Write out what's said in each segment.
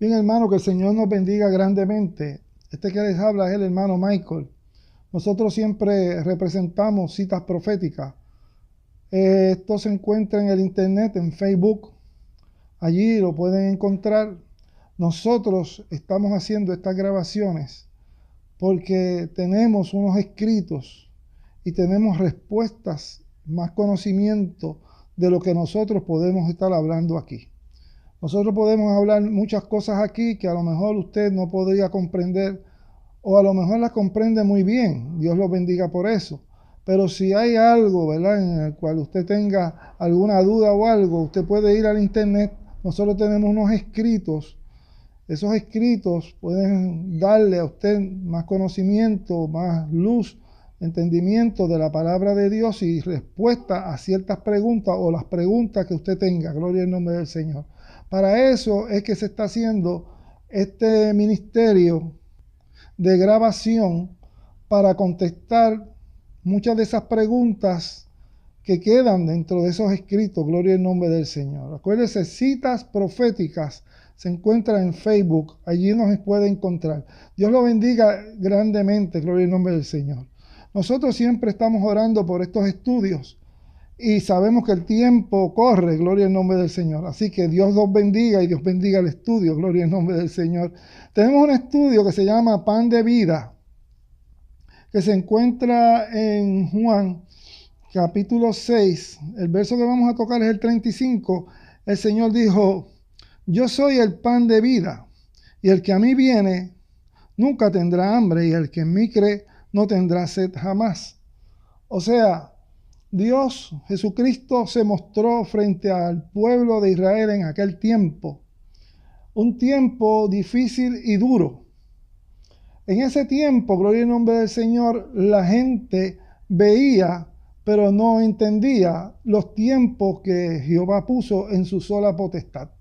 Bien, hermano, que el Señor nos bendiga grandemente. Este que les habla es el hermano Michael. Nosotros siempre representamos citas proféticas. Esto se encuentra en el internet, en Facebook. Allí lo pueden encontrar. Nosotros estamos haciendo estas grabaciones porque tenemos unos escritos y tenemos respuestas, más conocimiento de lo que nosotros podemos estar hablando aquí. Nosotros podemos hablar muchas cosas aquí que a lo mejor usted no podría comprender o a lo mejor las comprende muy bien. Dios los bendiga por eso. Pero si hay algo, ¿verdad?, en el cual usted tenga alguna duda o algo, usted puede ir al internet. Nosotros tenemos unos escritos. Esos escritos pueden darle a usted más conocimiento, más luz, entendimiento de la palabra de Dios y respuesta a ciertas preguntas o las preguntas que usted tenga. Gloria al nombre del Señor. Para eso es que se está haciendo este ministerio de grabación para contestar muchas de esas preguntas que quedan dentro de esos escritos. Gloria al nombre del Señor. Acuérdense, citas proféticas se encuentran en Facebook. Allí nos puede encontrar. Dios lo bendiga grandemente. Gloria al nombre del Señor. Nosotros siempre estamos orando por estos estudios y sabemos que el tiempo corre. Gloria al nombre del Señor. Así que Dios los bendiga y Dios bendiga el estudio. Gloria al nombre del Señor. Tenemos un estudio que se llama Pan de Vida, que se encuentra en Juan capítulo 6. El verso que vamos a tocar es el 35. El Señor dijo: yo soy el pan de vida, y el que a mí viene nunca tendrá hambre, y el que en mí cree no tendrá sed jamás. O sea, Dios, Jesucristo, se mostró frente al pueblo de Israel en aquel tiempo. Un tiempo difícil y duro. En ese tiempo, gloria al nombre del Señor, la gente veía, pero no entendía los tiempos que Jehová puso en su sola potestad.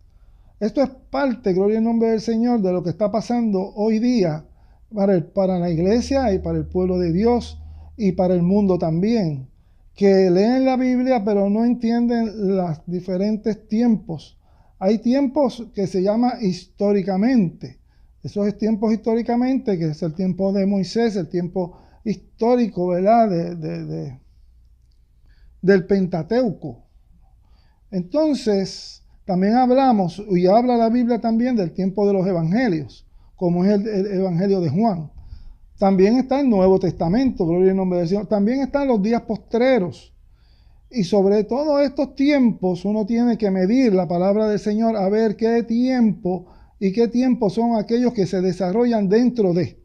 Esto es parte, gloria al nombre del Señor, de lo que está pasando hoy día para la iglesia y para el pueblo de Dios y para el mundo también, que leen la Biblia pero no entienden los diferentes tiempos. Hay tiempos que se llama históricamente. Esos tiempos históricamente, que es el tiempo de Moisés, el tiempo histórico, ¿verdad?, del Pentateuco. Entonces, también hablamos, y habla la Biblia también del tiempo de los evangelios, como es el evangelio de Juan. También está el Nuevo Testamento, gloria al nombre del Señor. También están los días postreros. Y sobre todos estos tiempos uno tiene que medir la palabra del Señor a ver qué tiempo y qué tiempos son aquellos que se desarrollan dentro de.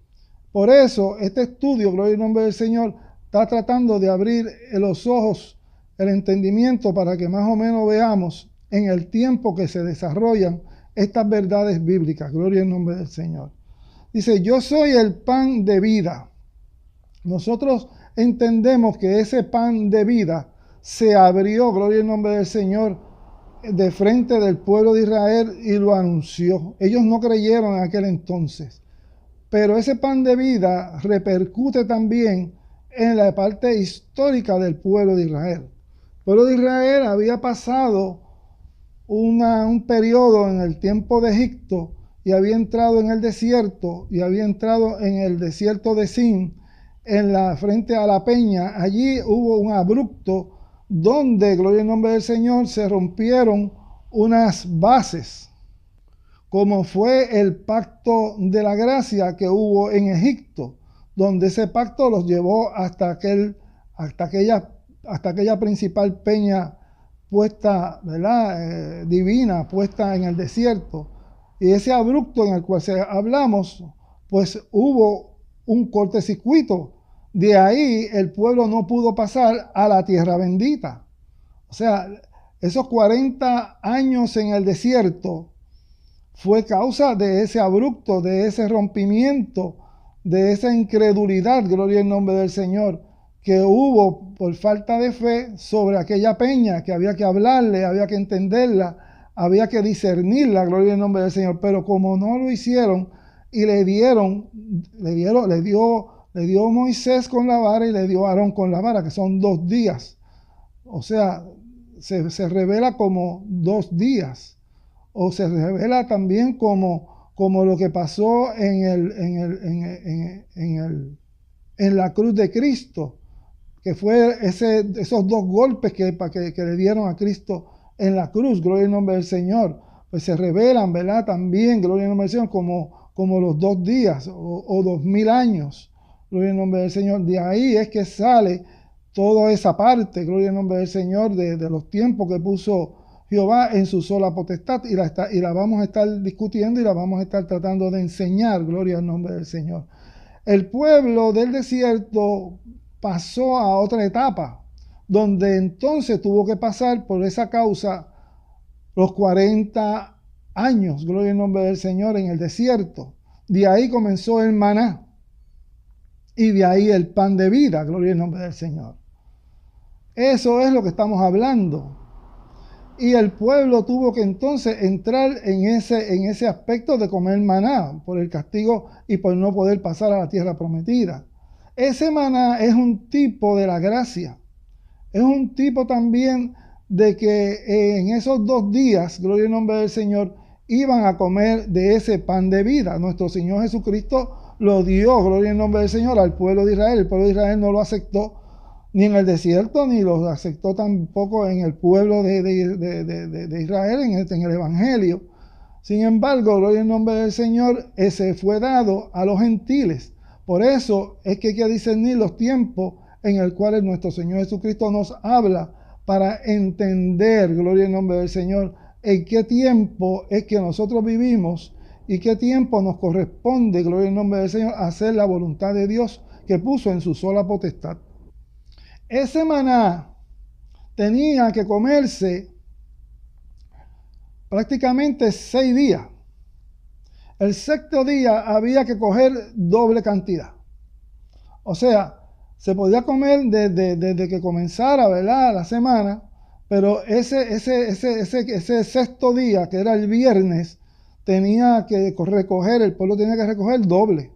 Por eso este estudio, gloria al nombre del Señor, está tratando de abrir los ojos, el entendimiento, para que más o menos veamos en el tiempo que se desarrollan estas verdades bíblicas. Gloria al nombre del Señor. Dice: yo soy el pan de vida. Nosotros entendemos que ese pan de vida se abrió, gloria al nombre del Señor, de frente del pueblo de Israel y lo anunció. Ellos no creyeron en aquel entonces. Pero ese pan de vida repercute también en la parte histórica del pueblo de Israel. El pueblo de Israel había pasado un periodo en el tiempo de Egipto y había entrado en el desierto y había entrado en el desierto de Sin, frente a la peña. Allí hubo un abrupto donde, gloria al nombre del Señor, se rompieron unas bases, como fue el pacto de la gracia que hubo en Egipto, donde ese pacto los llevó hasta aquella principal peña puesta, ¿verdad?, divina, puesta en el desierto. Y ese abrupto en el cual hablamos, pues hubo un cortocircuito. De ahí el pueblo no pudo pasar a la tierra bendita. O sea, esos 40 años en el desierto fue causa de ese abrupto, de ese rompimiento, de esa incredulidad, gloria al nombre del Señor, que hubo por falta de fe sobre aquella peña, que había que hablarle, había que entenderla, había que discernirla, gloria al nombre del Señor. Pero como no lo hicieron y le dio Moisés con la vara y le dio Aarón con la vara, que son 2 días. O sea, se revela como 2 días. O se revela también como como lo que pasó en la cruz de Cristo, que fue esos dos golpes que le dieron a Cristo en la cruz, gloria al nombre del Señor. Pues se revelan, ¿verdad? También, gloria al nombre del Señor, como los 2 días o 2000 años, gloria al nombre del Señor. De ahí es que sale toda esa parte, gloria al nombre del Señor, de los tiempos que puso Jehová en su sola potestad, y la vamos a estar discutiendo y la vamos a estar tratando de enseñar, gloria al nombre del Señor. El pueblo del desierto pasó a otra etapa, donde entonces tuvo que pasar por esa causa los 40 años, gloria al nombre del Señor, en el desierto. De ahí comenzó el maná, y de ahí el pan de vida, gloria al nombre del Señor. Eso es lo que estamos hablando. Y el pueblo tuvo que entonces entrar en ese aspecto de comer maná, por el castigo y por no poder pasar a la tierra prometida. Ese maná es un tipo de la gracia. Es un tipo también de que en esos 2 días, gloria al nombre del Señor, iban a comer de ese pan de vida. Nuestro Señor Jesucristo lo dio, gloria al nombre del Señor, al pueblo de Israel. El pueblo de Israel no lo aceptó ni en el desierto, ni lo aceptó tampoco en el pueblo de Israel, en el Evangelio. Sin embargo, gloria al nombre del Señor, ese fue dado a los gentiles. Por eso es que hay que discernir los tiempos en el cual nuestro Señor Jesucristo nos habla, para entender, gloria al nombre del Señor, en qué tiempo es que nosotros vivimos y qué tiempo nos corresponde, gloria al nombre del Señor, hacer la voluntad de Dios que puso en su sola potestad. Ese maná tenía que comerse prácticamente 6 días. El 6º día había que coger doble cantidad. O sea, se podía comer desde que comenzara, ¿verdad?, la semana, pero ese 6º día, que era el viernes, tenía que recoger, el pueblo tenía que recoger doble.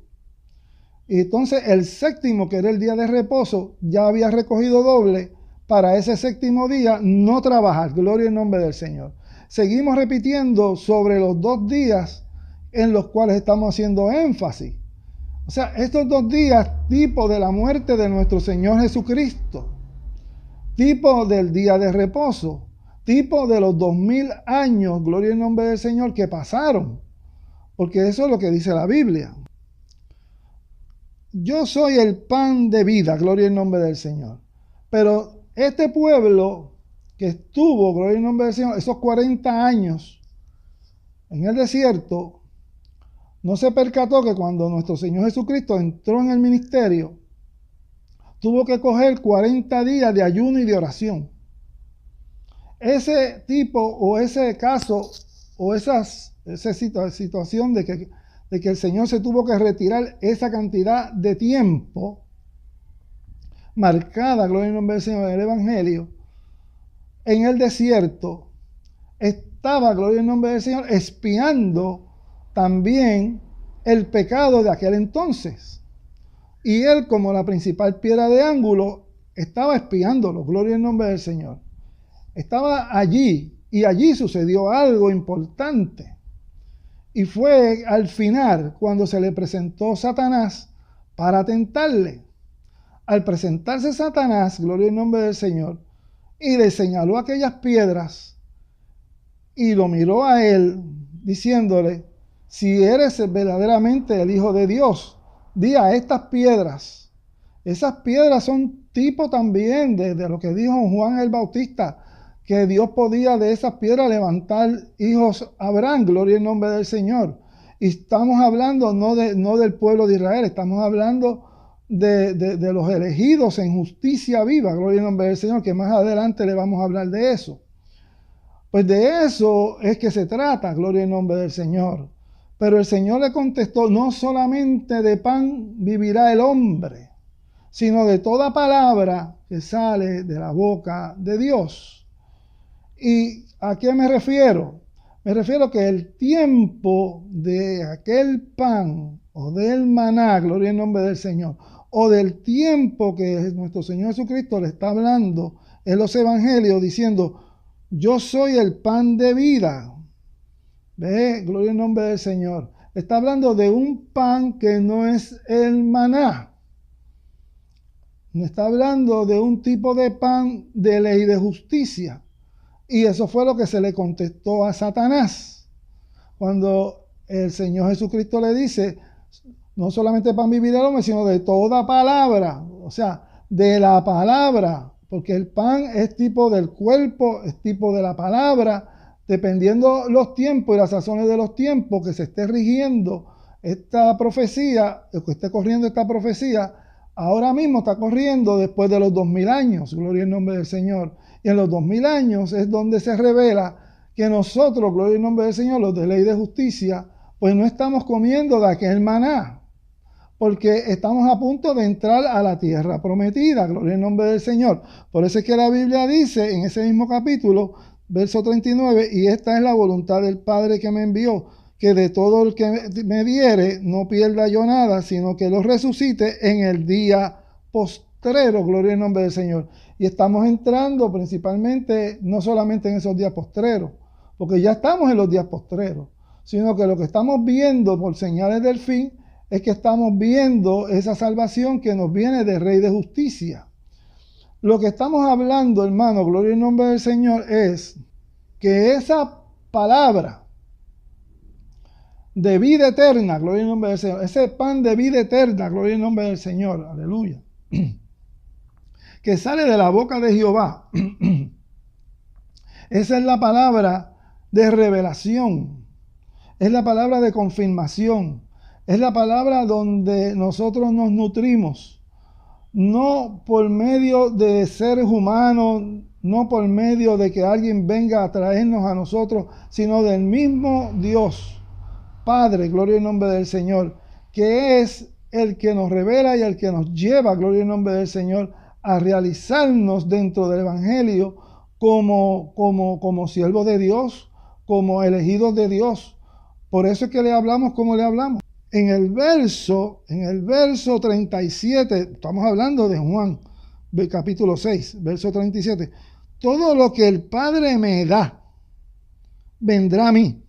Y entonces el 7º, que era el día de reposo, ya había recogido doble para ese 7º día no trabajar. Gloria al nombre del Señor. Seguimos repitiendo sobre los 2 días en los cuales estamos haciendo énfasis. O sea, estos 2 días, tipo de la muerte de nuestro Señor Jesucristo, tipo del día de reposo, tipo de los 2000 años, gloria al nombre del Señor, que pasaron. Porque eso es lo que dice la Biblia. Yo soy el pan de vida, gloria al nombre del Señor. Pero este pueblo que estuvo, gloria al nombre del Señor, esos 40 años en el desierto, no se percató que cuando nuestro Señor Jesucristo entró en el ministerio, tuvo que coger 40 días de ayuno y de oración. Ese tipo o ese caso o esa situación de que el Señor se tuvo que retirar esa cantidad de tiempo marcada, gloria al nombre del Señor, en el Evangelio, en el desierto, estaba, gloria al nombre del Señor, espiando también el pecado de aquel entonces. Y él, como la principal piedra de ángulo, estaba espiándolo, gloria al nombre del Señor. Estaba allí, y allí sucedió algo importante. Y fue al final cuando se le presentó Satanás para tentarle. Al presentarse Satanás, gloria al nombre del Señor, y le señaló aquellas piedras y lo miró a él diciéndole: si eres verdaderamente el Hijo de Dios, di a estas piedras. Esas piedras son tipo también de lo que dijo Juan el Bautista, que Dios podía de esas piedras levantar hijos a Abraham, gloria al nombre del Señor. Y estamos hablando no del pueblo de Israel, estamos hablando de los elegidos en justicia viva, gloria al nombre del Señor, que más adelante le vamos a hablar de eso. Pues de eso es que se trata, gloria al nombre del Señor. Pero el Señor le contestó: no solamente de pan vivirá el hombre, sino de toda palabra que sale de la boca de Dios. ¿Y a qué me refiero? Me refiero que el tiempo de aquel pan o del maná, gloria al nombre del Señor, o del tiempo que nuestro Señor Jesucristo le está hablando en los evangelios diciendo: yo soy el pan de vida. ¿Ve? Gloria al nombre del Señor. Está hablando de un pan que no es el maná. No está hablando de un tipo de pan de ley de justicia. Y eso fue lo que se le contestó a Satanás. Cuando el Señor Jesucristo le dice, no solamente pan vivir el hombre, sino de toda palabra. O sea, de la palabra. Porque el pan es tipo del cuerpo, es tipo de la palabra. Dependiendo los tiempos y las razones de los tiempos que se esté rigiendo esta profecía, o que esté corriendo esta profecía, ahora mismo está corriendo después de los 2000 años, gloria al nombre del Señor. Y en los 2000 años es donde se revela que nosotros, gloria al nombre del Señor, los de ley de justicia, pues no estamos comiendo de aquel maná, porque estamos a punto de entrar a la tierra prometida, gloria al nombre del Señor. Por eso es que la Biblia dice en ese mismo capítulo, verso 39, y esta es la voluntad del Padre que me envió, que de todo el que me diere no pierda yo nada, sino que lo resucite en el día postrero, gloria al nombre del Señor. Y estamos entrando principalmente, no solamente en esos días postreros, porque ya estamos en los días postreros, sino que lo que estamos viendo por señales del fin es que estamos viendo esa salvación que nos viene del Rey de Justicia. Lo que estamos hablando, hermano, gloria al nombre del Señor, es que esa palabra de vida eterna, gloria al nombre del Señor, ese pan de vida eterna, gloria al nombre del Señor, aleluya, que sale de la boca de Jehová, esa es la palabra de revelación, es la palabra de confirmación, es la palabra donde nosotros nos nutrimos, no por medio de seres humanos, no por medio de que alguien venga a traernos a nosotros, sino del mismo Dios, Padre, gloria al nombre del Señor, que es el que nos revela y el que nos lleva, gloria al nombre del Señor, a realizarnos dentro del Evangelio como siervos de Dios, como elegidos de Dios. Por eso es que le hablamos como le hablamos. En el verso 37, estamos hablando de Juan, capítulo 6, verso 37. Todo lo que el Padre me da, vendrá a mí.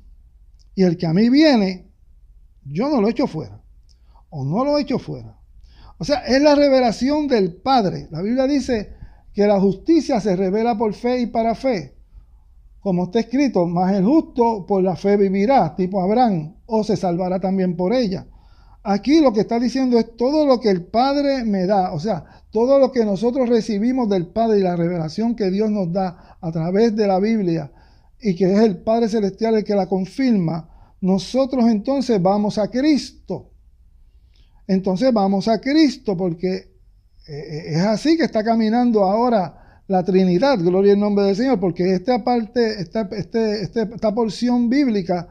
Y el que a mí viene, yo no lo echo fuera. O no lo echo fuera. O sea, es la revelación del Padre. La Biblia dice que la justicia se revela por fe y para fe. Como está escrito, mas el justo por la fe vivirá, tipo Abraham, o se salvará también por ella. Aquí lo que está diciendo es todo lo que el Padre me da, o sea, todo lo que nosotros recibimos del Padre y la revelación que Dios nos da a través de la Biblia y que es el Padre Celestial el que la confirma, nosotros entonces vamos a Cristo. Entonces vamos a Cristo porque es así que está caminando ahora la Trinidad, gloria al nombre del Señor, porque esta porción bíblica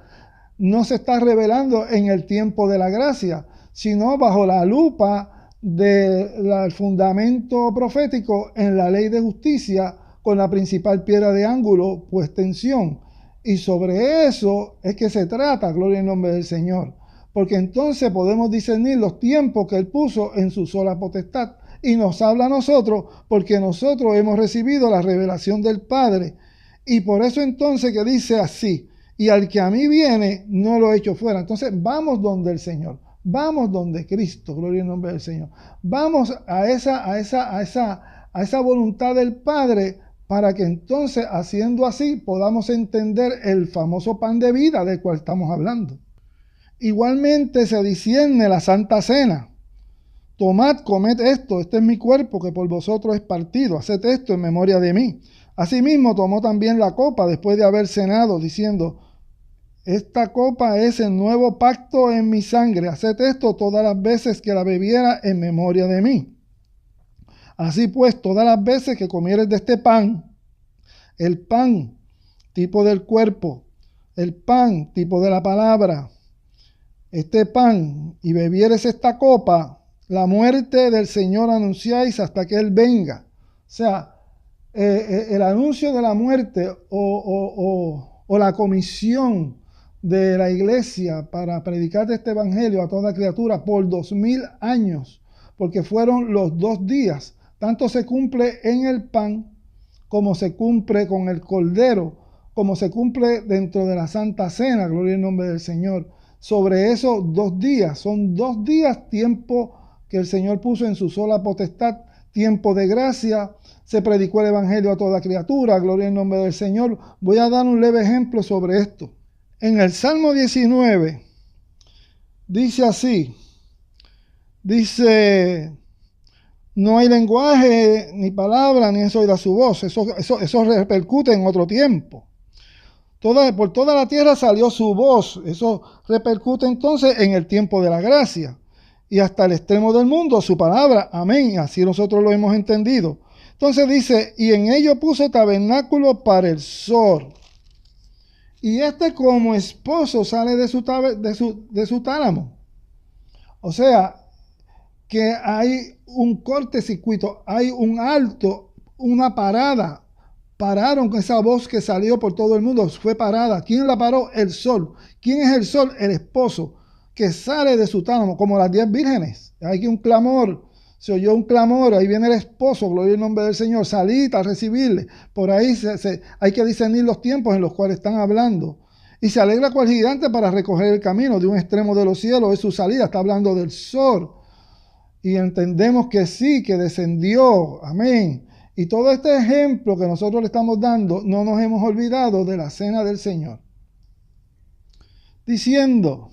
no se está revelando en el tiempo de la gracia, sino bajo la lupa del fundamento profético en la ley de justicia con la principal piedra de ángulo puesta en Sión. Y sobre eso es que se trata, gloria al nombre del Señor, porque entonces podemos discernir los tiempos que Él puso en su sola potestad. Y nos habla a nosotros porque nosotros hemos recibido la revelación del Padre. Y por eso entonces que dice así, y al que a mí viene, no lo echo fuera. Entonces vamos donde el Señor, vamos donde Cristo, gloria al nombre del Señor. Vamos a esa voluntad del Padre para que entonces, haciendo así, podamos entender el famoso pan de vida del cual estamos hablando. Igualmente se discierne la Santa Cena. Tomad, comed esto, este es mi cuerpo que por vosotros es partido, haced esto en memoria de mí. Asimismo tomó también la copa después de haber cenado, diciendo, esta copa es el nuevo pacto en mi sangre, haced esto todas las veces que la bebiera en memoria de mí. Así pues, todas las veces que comieres de este pan, el pan tipo del cuerpo, el pan tipo de la palabra, este pan, y bebieres esta copa, la muerte del Señor anunciáis hasta que Él venga. O sea, el anuncio de la muerte o la comisión de la iglesia para predicar este evangelio a toda criatura por 2000 años, porque fueron los 2 días. Tanto se cumple en el pan, como se cumple con el cordero, como se cumple dentro de la Santa Cena, gloria al nombre del Señor. sobre esos 2 días. Son 2 días, tiempo que el Señor puso en su sola potestad, tiempo de gracia. Se predicó el evangelio a toda criatura, gloria al nombre del Señor. Voy a dar un leve ejemplo sobre esto. En el Salmo 19 dice así, dice: no hay lenguaje, ni palabra, ni es oída su voz. Eso repercute en otro tiempo. Por toda la tierra salió su voz. Eso repercute entonces en el tiempo de la gracia. Y hasta el extremo del mundo su palabra. Amén. Así nosotros lo hemos entendido. Entonces dice: y en ello puso tabernáculo para el sol. Y como esposo sale de su tálamo. O sea, que hay un cortocircuito, hay un alto, una parada. Pararon con esa voz que salió por todo el mundo, fue parada. ¿Quién la paró? El sol. ¿Quién es el sol? El esposo, que sale de su tálamo, como las 10 vírgenes. Hay un clamor, se oyó un clamor, ahí viene el esposo, gloria al nombre del Señor, salid a recibirle. Por ahí hay que discernir los tiempos en los cuales están hablando. Y se alegra cual gigante para recoger el camino de un extremo de los cielos, es su salida, está hablando del sol. Y entendemos que sí, que descendió, amén. Y todo este ejemplo que nosotros le estamos dando, no nos hemos olvidado de la cena del Señor. Diciendo: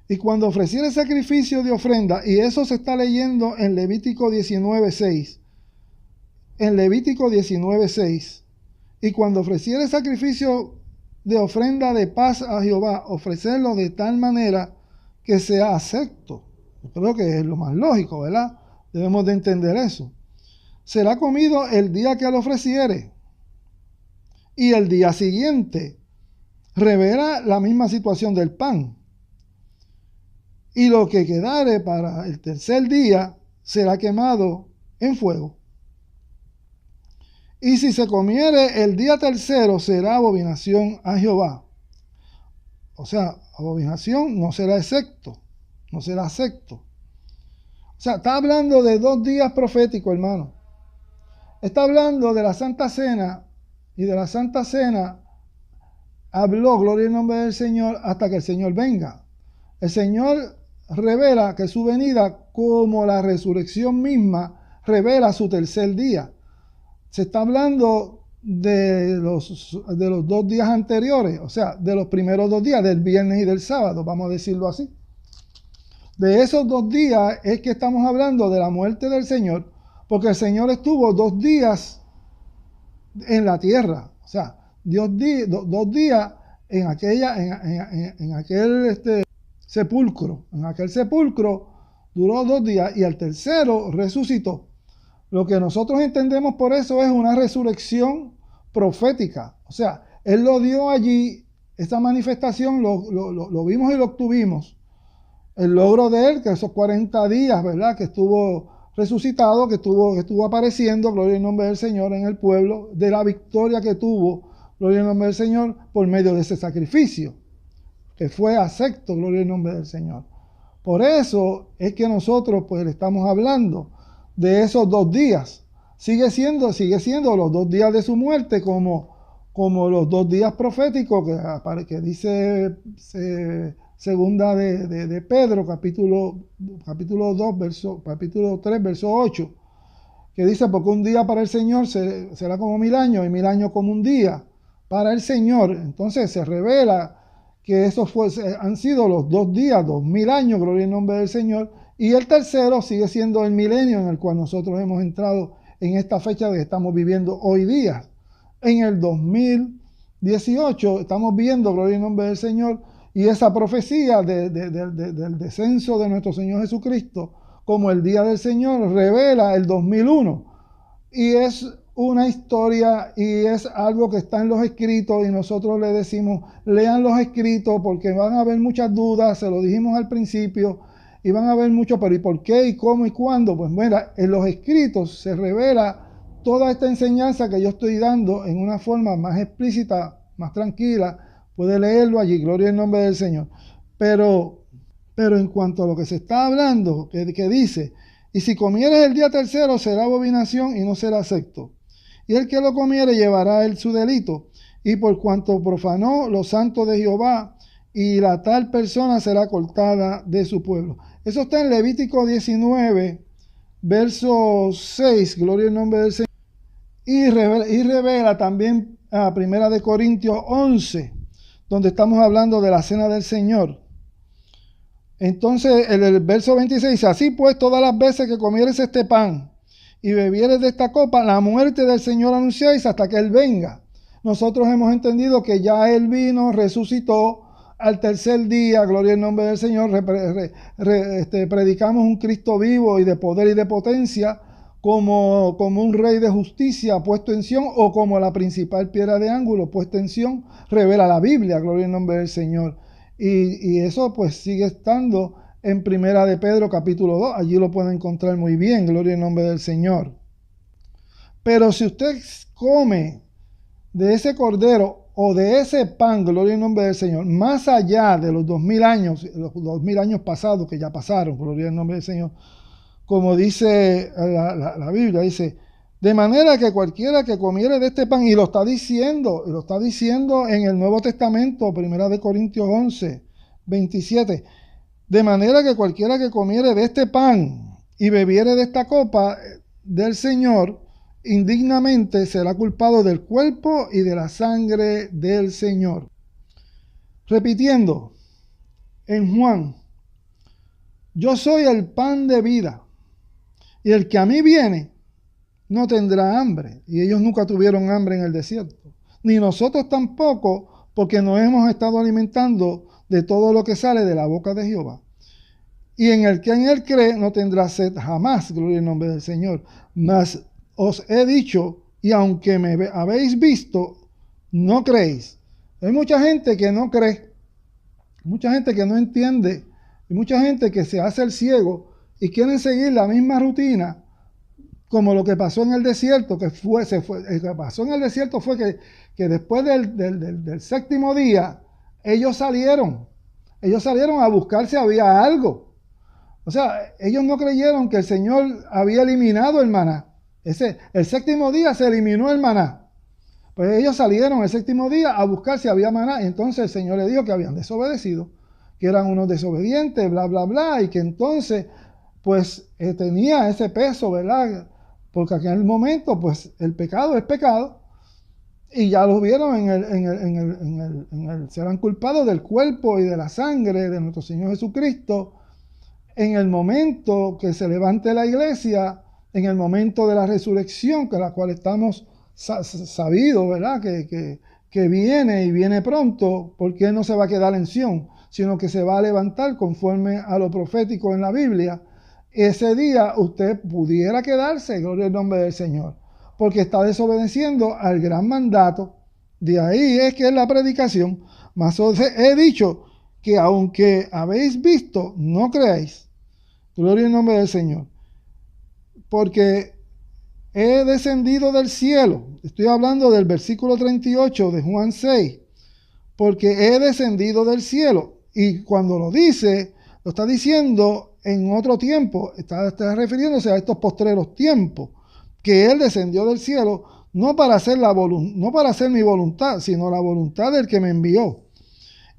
y cuando ofreciere sacrificio de ofrenda, y eso se está leyendo en Levítico 19:6. En Levítico 19:6. Y cuando ofreciere sacrificio de ofrenda de paz a Jehová, ofrecerlo de tal manera que sea acepto. Yo creo que es lo más lógico, ¿verdad? Debemos de entender eso. Será comido el día que lo ofreciere. Y el día siguiente revela la misma situación del pan. Y lo que quedare para el tercer día será quemado en fuego. Y si se comiere el día tercero, será abominación a Jehová. O sea, abominación no será acepto. No será acepto. O sea, está hablando de 2 días proféticos, hermano. Está hablando de la Santa Cena. Y de la Santa Cena habló, gloria al nombre del Señor, hasta que el Señor venga. El Señor revela que su venida, como la resurrección misma, revela su tercer día. Se está hablando de los 2 días anteriores, o sea, de los primeros 2 días, del viernes y del sábado, vamos a decirlo así. De esos 2 días es que estamos hablando de la muerte del Señor, porque el Señor estuvo 2 días en la tierra, o sea, 2 días en aquel sepulcro. En aquel sepulcro duró 2 días y al tercero resucitó. Lo que nosotros entendemos por eso es una resurrección profética. O sea, Él lo dio allí, esa manifestación lo vimos y lo obtuvimos. El logro de Él, que esos 40 días, ¿verdad? Que estuvo resucitado, que estuvo apareciendo, gloria al nombre del Señor, en el pueblo, de la victoria que tuvo, gloria al nombre del Señor, por medio de ese sacrificio, que fue acepto, gloria al nombre del Señor. Por eso es que nosotros pues le estamos hablando de esos 2 días. Sigue siendo los 2 días de su muerte como los 2 días proféticos que dice segunda de Pedro, capítulo 3, verso 8, que dice: porque un día para el Señor será como 1000 años y 1000 años como un día para el Señor. Entonces se revela que esos han sido los 2 días, 2000 años, gloria al nombre del Señor, y el tercero sigue siendo el milenio en el cual nosotros hemos entrado en esta fecha que estamos viviendo hoy día. En el 2018 estamos viendo, gloria al nombre del Señor, y esa profecía del descenso de nuestro Señor Jesucristo como el día del Señor revela el 2001. Y es una historia y es algo que está en los escritos, y nosotros le decimos: lean los escritos porque van a haber muchas dudas. Se lo dijimos al principio, y van a haber mucho, pero ¿y por qué? ¿Y cómo? ¿Y cuándo? Pues mira, en los escritos se revela toda esta enseñanza que yo estoy dando en una forma más explícita, más tranquila. Puede leerlo allí, gloria al nombre del Señor. Pero en cuanto a lo que se está hablando, que dice: y si comieres el día tercero, será abominación y no será acepto. Y el que lo comiere llevará él su delito. Y por cuanto profanó los santos de Jehová, y la tal persona será cortada de su pueblo. Eso está en Levítico 19, verso 6, gloria al nombre del Señor. Y revela también a Primera de Corintios 11, donde estamos hablando de la cena del Señor. Entonces, el verso 26 dice: así pues, todas las veces que comieres este pan y bebieres de esta copa, la muerte del Señor anunciáis hasta que Él venga. Nosotros hemos entendido que ya Él vino, resucitó al tercer día, gloria al nombre del Señor. Predicamos un Cristo vivo y de poder y de potencia, como un rey de justicia puesto en Sión, o como la principal piedra de ángulo puesta en Sión, revela la Biblia, gloria al nombre del Señor. Y eso pues sigue estando en Primera de Pedro capítulo 2, allí lo pueden encontrar muy bien, gloria al nombre del Señor. Pero si usted come de ese cordero o de ese pan, gloria al nombre del Señor, más allá de los 2000 años, los 2000 años pasados que ya pasaron, gloria al nombre del Señor, como dice la Biblia, dice: de manera que cualquiera que comiere de este pan, y lo está diciendo en el Nuevo Testamento, Primera de Corintios 11, 27, de manera que cualquiera que comiere de este pan y bebiere de esta copa del Señor, indignamente será culpado del cuerpo y de la sangre del Señor. Repitiendo, en Juan: yo soy el pan de vida, y el que a mí viene no tendrá hambre. Y ellos nunca tuvieron hambre en el desierto, ni nosotros tampoco, porque nos hemos estado alimentando de todo lo que sale de la boca de Jehová. Y en el que en él cree no tendrá sed jamás, gloria al nombre del Señor. Mas os he dicho, y aunque me habéis visto, no creéis. Hay mucha gente que no cree, mucha gente que no entiende, y mucha gente que se hace el ciego y quieren seguir la misma rutina, como lo que pasó en el desierto. Lo que pasó en el desierto fue que después del séptimo día, ellos salieron a buscar si había algo. O sea, ellos no creyeron que el Señor había eliminado el maná. El séptimo día se eliminó el maná. Pues ellos salieron el séptimo día a buscar si había maná. Y entonces el Señor le dijo que habían desobedecido, que eran unos desobedientes, bla, bla, bla. Y que entonces, pues, tenía ese peso, ¿verdad? Porque en aquel momento, pues, el pecado es pecado. Y ya los vieron serán culpados del cuerpo y de la sangre de nuestro Señor Jesucristo. En el momento que se levante la iglesia, en el momento de la resurrección, que la cual estamos sabidos, ¿verdad? Que viene y viene pronto, porque Él no se va a quedar en Sión, sino que se va a levantar conforme a lo profético en la Biblia. Ese día usted pudiera quedarse, gloria al nombre del Señor, porque está desobedeciendo al gran mandato. De ahí es que es la predicación. Mas os he dicho que aunque habéis visto, no creáis. Gloria al nombre del Señor. Porque he descendido del cielo. Estoy hablando del versículo 38 de Juan 6. Porque he descendido del cielo. Y cuando lo dice, lo está diciendo en otro tiempo. Está refiriéndose a estos postreros tiempos. Que Él descendió del cielo no para hacer mi voluntad, sino la voluntad del que me envió.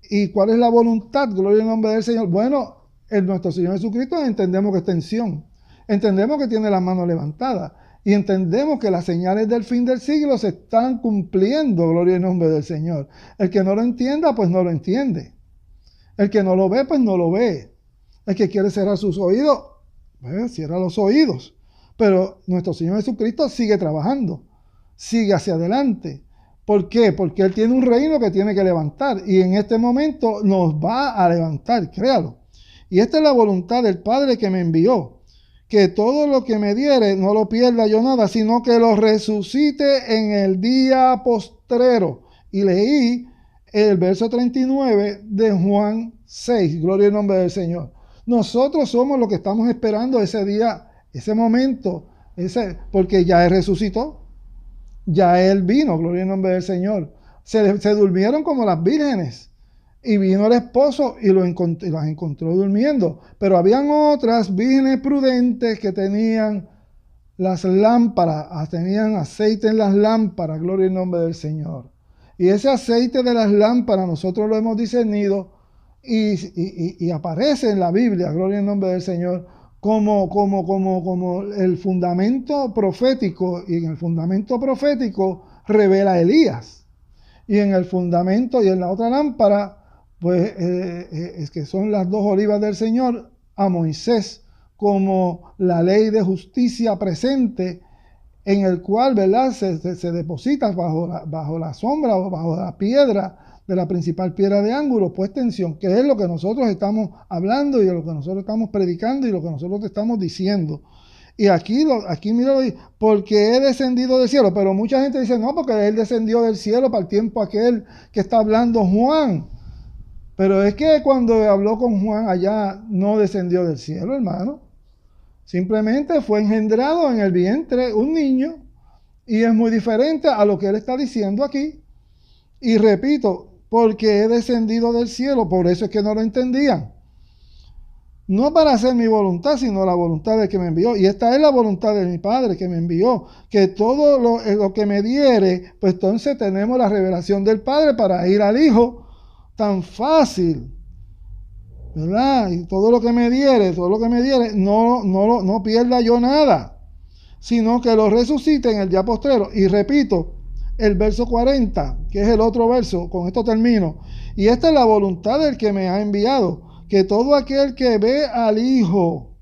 ¿Y cuál es la voluntad? Gloria al nombre del Señor. Bueno, en nuestro Señor Jesucristo entendemos que está en Sión. Entendemos que tiene las manos levantadas. Y entendemos que las señales del fin del siglo se están cumpliendo. Gloria al nombre del Señor. El que no lo entienda, pues no lo entiende. El que no lo ve, pues no lo ve. El que quiere cerrar sus oídos, pues cierra los oídos. Pero nuestro Señor Jesucristo sigue trabajando. Sigue hacia adelante. ¿Por qué? Porque Él tiene un reino que tiene que levantar. Y en este momento nos va a levantar, créalo. Y esta es la voluntad del Padre que me envió, que todo lo que me diere no lo pierda yo nada, sino que lo resucite en el día postrero. Y leí el verso 39 de Juan 6, gloria al nombre del Señor. Nosotros somos los que estamos esperando ese día, ese momento, porque ya Él resucitó, ya Él vino, gloria al nombre del Señor. Se durmieron como las vírgenes. Y vino el esposo y las encontró durmiendo. Pero habían otras vírgenes prudentes que tenían las lámparas, tenían aceite en las lámparas, gloria al nombre del Señor. Y ese aceite de las lámparas nosotros lo hemos discernido y aparece en la Biblia, gloria al nombre del Señor, como el fundamento profético, y en el fundamento profético revela a Elías, y en el fundamento y en la otra lámpara, pues es que son las dos olivas del Señor, a Moisés, como la ley de justicia presente, en el cual, ¿verdad?, se deposita bajo la sombra o bajo la piedra de la principal piedra de ángulo, pues tensión, que es lo que nosotros estamos hablando y lo que nosotros estamos predicando y lo que nosotros te estamos diciendo. Y aquí mira, porque he descendido del cielo, pero mucha gente dice, no, porque él descendió del cielo para el tiempo aquel que está hablando Juan. Pero es que cuando habló con Juan allá no descendió del cielo, hermano. Simplemente fue engendrado en el vientre un niño, y es muy diferente a lo que él está diciendo aquí. Y repito, porque he descendido del cielo, por eso es que no lo entendían. No para hacer mi voluntad, sino la voluntad del que me envió. Y esta es la voluntad de mi Padre que me envió, que todo lo que me diere, pues entonces tenemos la revelación del Padre para ir al Hijo tan fácil, ¿verdad? Y todo lo que me diere, no pierda yo nada, sino que lo resucite en el día postrero. Y repito, el verso 40, que es el otro verso, con esto termino. Y esta es la voluntad del que me ha enviado, que todo aquel que ve al Hijo,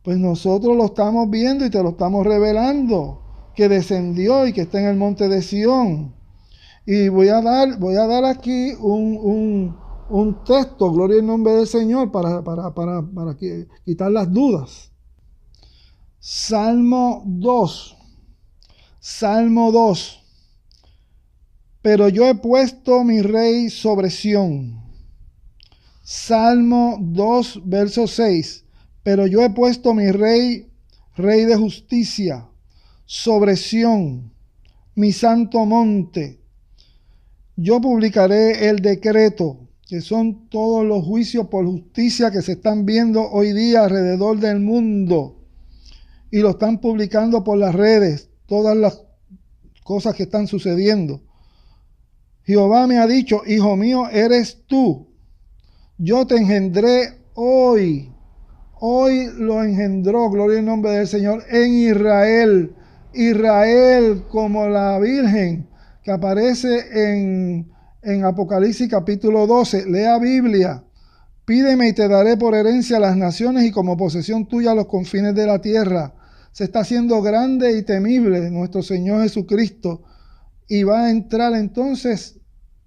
pues nosotros lo estamos viendo y te lo estamos revelando, que descendió y que está en el monte de Sión. Y voy a dar aquí un texto, gloria al nombre del Señor, para quitar las dudas. Salmo 2. Pero yo he puesto mi rey sobre Sión. Salmo 2, verso 6. Pero yo he puesto mi rey de justicia, sobre Sión, mi santo monte. Yo publicaré el decreto, que son todos los juicios por justicia que se están viendo hoy día alrededor del mundo. Y lo están publicando por las redes, todas las cosas que están sucediendo. Jehová me ha dicho, hijo mío, eres tú. Yo te engendré hoy. Hoy lo engendró, gloria al nombre del Señor, en Israel. Israel como la Virgen que aparece en Apocalipsis capítulo 12. Lea Biblia. Pídeme y te daré por herencia las naciones y como posesión tuya los confines de la tierra. Se está haciendo grande y temible nuestro Señor Jesucristo y va a entrar entonces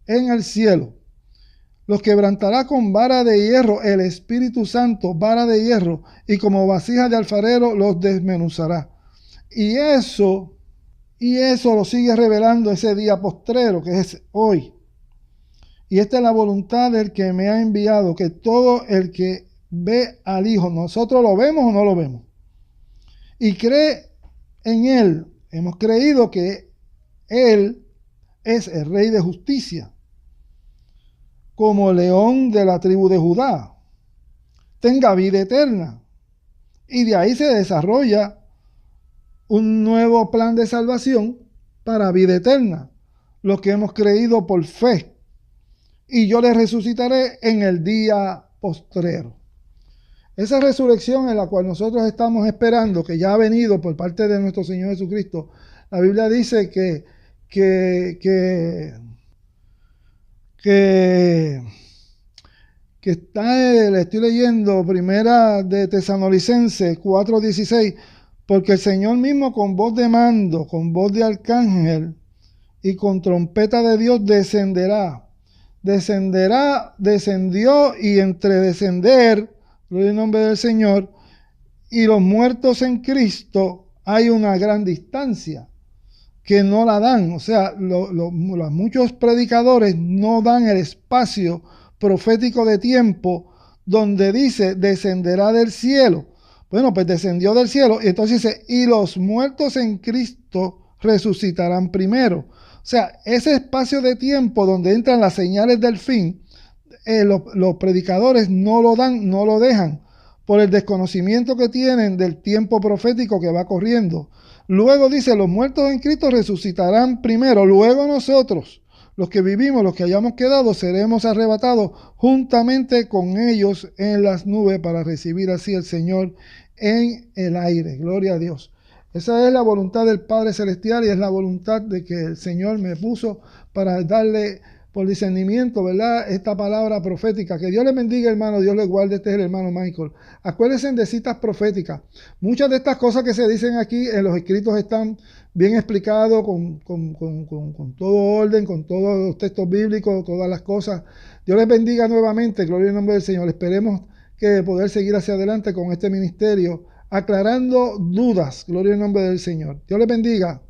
en el cielo. Los quebrantará con vara de hierro, el Espíritu Santo, vara de hierro, y como vasija de alfarero los desmenuzará. Y eso lo sigue revelando ese día postrero, que es hoy. Y esta es la voluntad del que me ha enviado, que todo el que ve al Hijo, nosotros lo vemos o no lo vemos, y cree en Él, hemos creído que Él es el Rey de justicia, como león de la tribu de Judá, tenga vida eterna. Y de ahí se desarrolla un nuevo plan de salvación para vida eterna, los que hemos creído por fe. Y yo les resucitaré en el día postrero. Esa resurrección en la cual nosotros estamos esperando, que ya ha venido por parte de nuestro Señor Jesucristo, la Biblia dice que le estoy leyendo primera de Tesalonicenses 4:16, porque el Señor mismo con voz de mando, con voz de arcángel y con trompeta de Dios descendió y entre descender, gloria al nombre del Señor, y los muertos en Cristo hay una gran distancia que no la dan. O sea, los muchos predicadores no dan el espacio profético de tiempo donde dice descenderá del cielo. Bueno, pues descendió del cielo y entonces dice y los muertos en Cristo resucitarán primero. O sea, ese espacio de tiempo donde entran las señales del fin, los predicadores no lo dan, no lo dejan, por el desconocimiento que tienen del tiempo profético que va corriendo. Luego dice, los muertos en Cristo resucitarán primero, luego nosotros, los que vivimos, los que hayamos quedado, seremos arrebatados juntamente con ellos en las nubes para recibir así al Señor en el aire. Gloria a Dios. Esa es la voluntad del Padre Celestial y es la voluntad de que el Señor me puso para darle por discernimiento, ¿verdad? Esta palabra profética. Que Dios le bendiga, hermano. Dios le guarde. Este es el hermano Michael. Acuérdense de citas proféticas. Muchas de estas cosas que se dicen aquí en los escritos están bien explicados con todo orden, con todos los textos bíblicos, todas las cosas. Dios les bendiga nuevamente. Gloria al nombre del Señor. Esperemos que poder seguir hacia adelante con este ministerio, aclarando dudas. Gloria al nombre del Señor. Dios les bendiga.